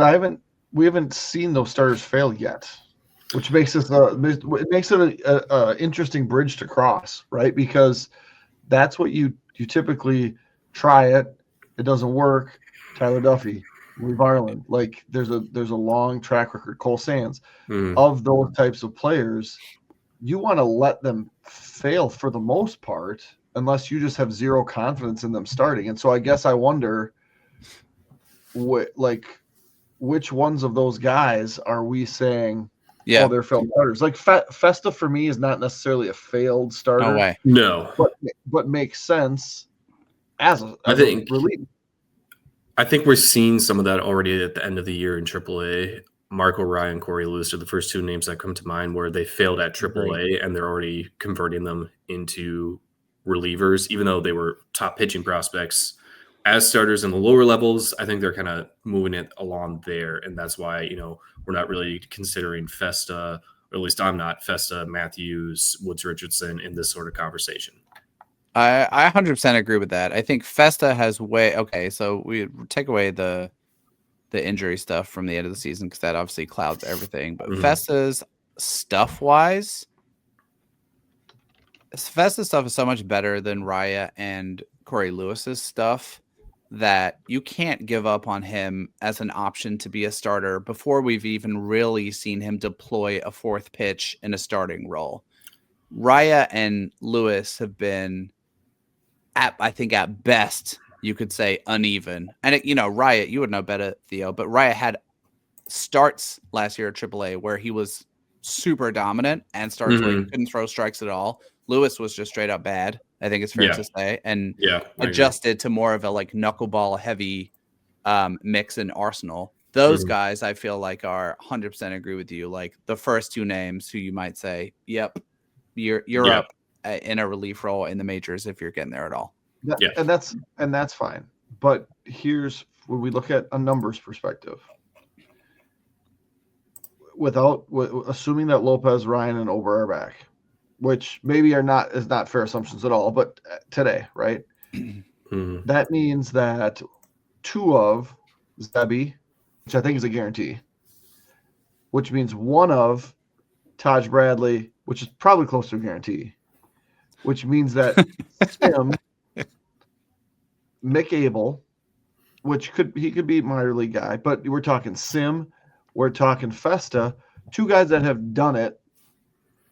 but we haven't seen those starters fail yet, which makes it a interesting bridge to cross, right? Because that's what you typically try it. It doesn't work. Tyler Duffy, Lee Varland, like there's a long track record. Cole Sands of those types of players. You want to let them fail for the most part, unless you just have zero confidence in them starting. And so I guess I wonder, which ones of those guys are we saying? Yeah, they're failed starters. Like Festa for me is not necessarily a failed starter. No way. No, but makes sense as a relief. I think we're seeing some of that already at the end of the year in AAA. Marco Raya and Corey Lewis are the first two names that come to mind where they failed at AAA and they're already converting them into relievers, even though they were top pitching prospects. As starters in the lower levels, I think they're kind of moving it along there. And that's why, we're not really considering Festa, or at least I'm not, Festa, Matthews, Woods Richardson in this sort of conversation. I 100% agree with that. I think Festa has so we take away the injury stuff from the end of the season because that obviously clouds everything. But Festa's stuff-wise, Festa's stuff is so much better than Raya and Corey Lewis's stuff that you can't give up on him as an option to be a starter before we've even really seen him deploy a fourth pitch in a starting role. Raya and Lewis have been, I think at best, you could say uneven. And, Raya, you would know better, Theo, but Raya had starts last year at AAA where he was super dominant and starts where he couldn't throw strikes at all. Lewis was just straight up bad, I think it's fair to say, and adjusted to more of a knuckleball heavy mix in Arsenal. Those guys, I feel like, are 100% agree with you. Like the first two names who you might say, yep, you're up in a relief role in the majors if you're getting there at all. Yeah. And that's fine. But here's when we look at a numbers perspective. Assuming that Lopez, Ryan, and Ober are back, which maybe is not fair assumptions at all, but today, right? That means that two of Zebby, which I think is a guarantee, which means one of Taj Bradley, which is probably close to a guarantee, which means that Sim, Mick Abel, which he could be a minor league guy, but we're talking Sim, we're talking Festa, two guys that have done it.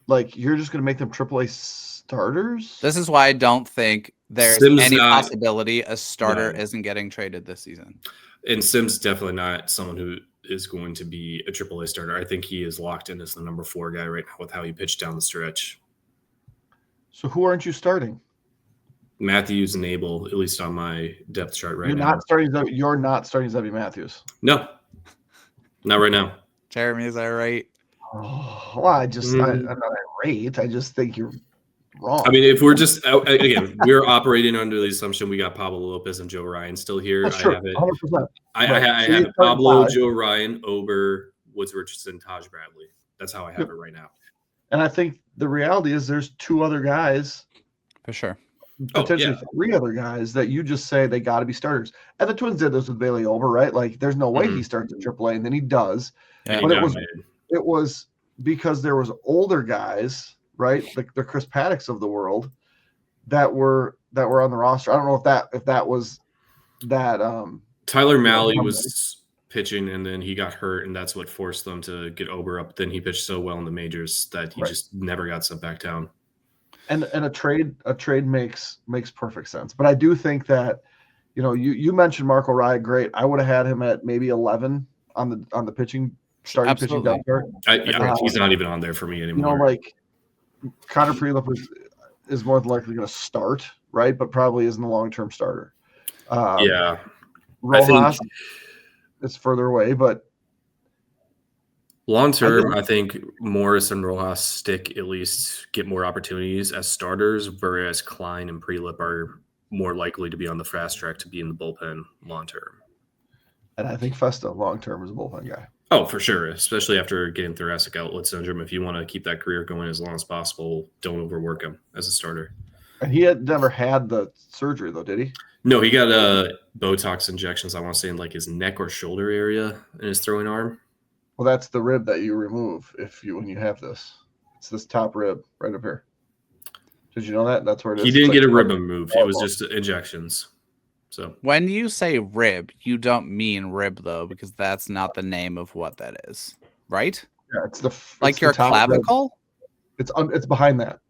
Like, you're just going to make them AAA starters? This is why I don't think there's any possibility a starter isn't getting traded this season. And Sim's definitely not someone who is going to be a AAA starter. I think he is locked in as the number 4 guy right now with how he pitched down the stretch. So who aren't you starting? Matthews and Abel, at least on my depth chart now. You're not starting Zebby Matthews. No, not right now. Jeremy, is that right? Oh, well, I'm not irate. I just think you're wrong. I mean, if we're just again, we're operating under the assumption we got Pablo Lopez and Joe Ryan still here. That's true, I have it. 100%. I have Pablo, Joe Ryan, Ober, Woods Richardson, Taj Bradley. That's how I have it right now. And I think the reality is there's 2 other guys, for sure, potentially 3 other guys that you just say they got to be starters. And the Twins did this with Bailey Ober, right? Like, there's no way he starts at AAA, and then he does. Yeah, but it was because there was older guys, right? The Chris Paddocks of the world that were on the roster. I don't know if that was that. Tyler Mahle was pitching, and then he got hurt, and that's what forced them to get Ober up. Then he pitched so well in the majors that he just never got sent back down. And a trade makes perfect sense. But I do think that, you mentioned Marco Raya, great. I would have had him at maybe 11 on the pitching. Starting pitching depth chart. He's not even on there for me anymore. Like Connor Prelip is more than likely going to start, right? But probably isn't a long-term starter. Rojas is further away, but long-term, I think Morris and Rojas at least get more opportunities as starters, whereas Klein and Prelip are more likely to be on the fast track to be in the bullpen long-term. And I think Festa long-term is a bullpen guy. Oh, for sure, especially after getting thoracic outlet syndrome. If you want to keep that career going as long as possible, don't overwork him as a starter. And he had never had the surgery though, did he? No, he got Botox injections, I want to say, in like his neck or shoulder area in his throwing arm. Well, that's the rib that you remove when you have this. It's this top rib right up here. Did you know that? That's where it is. He It's didn't like get a rib removed. It was just injections. So when you say rib, you don't mean rib though, because that's not the name of what that is, right? Yeah, it's Like your the top rib. clavicle. It's behind that.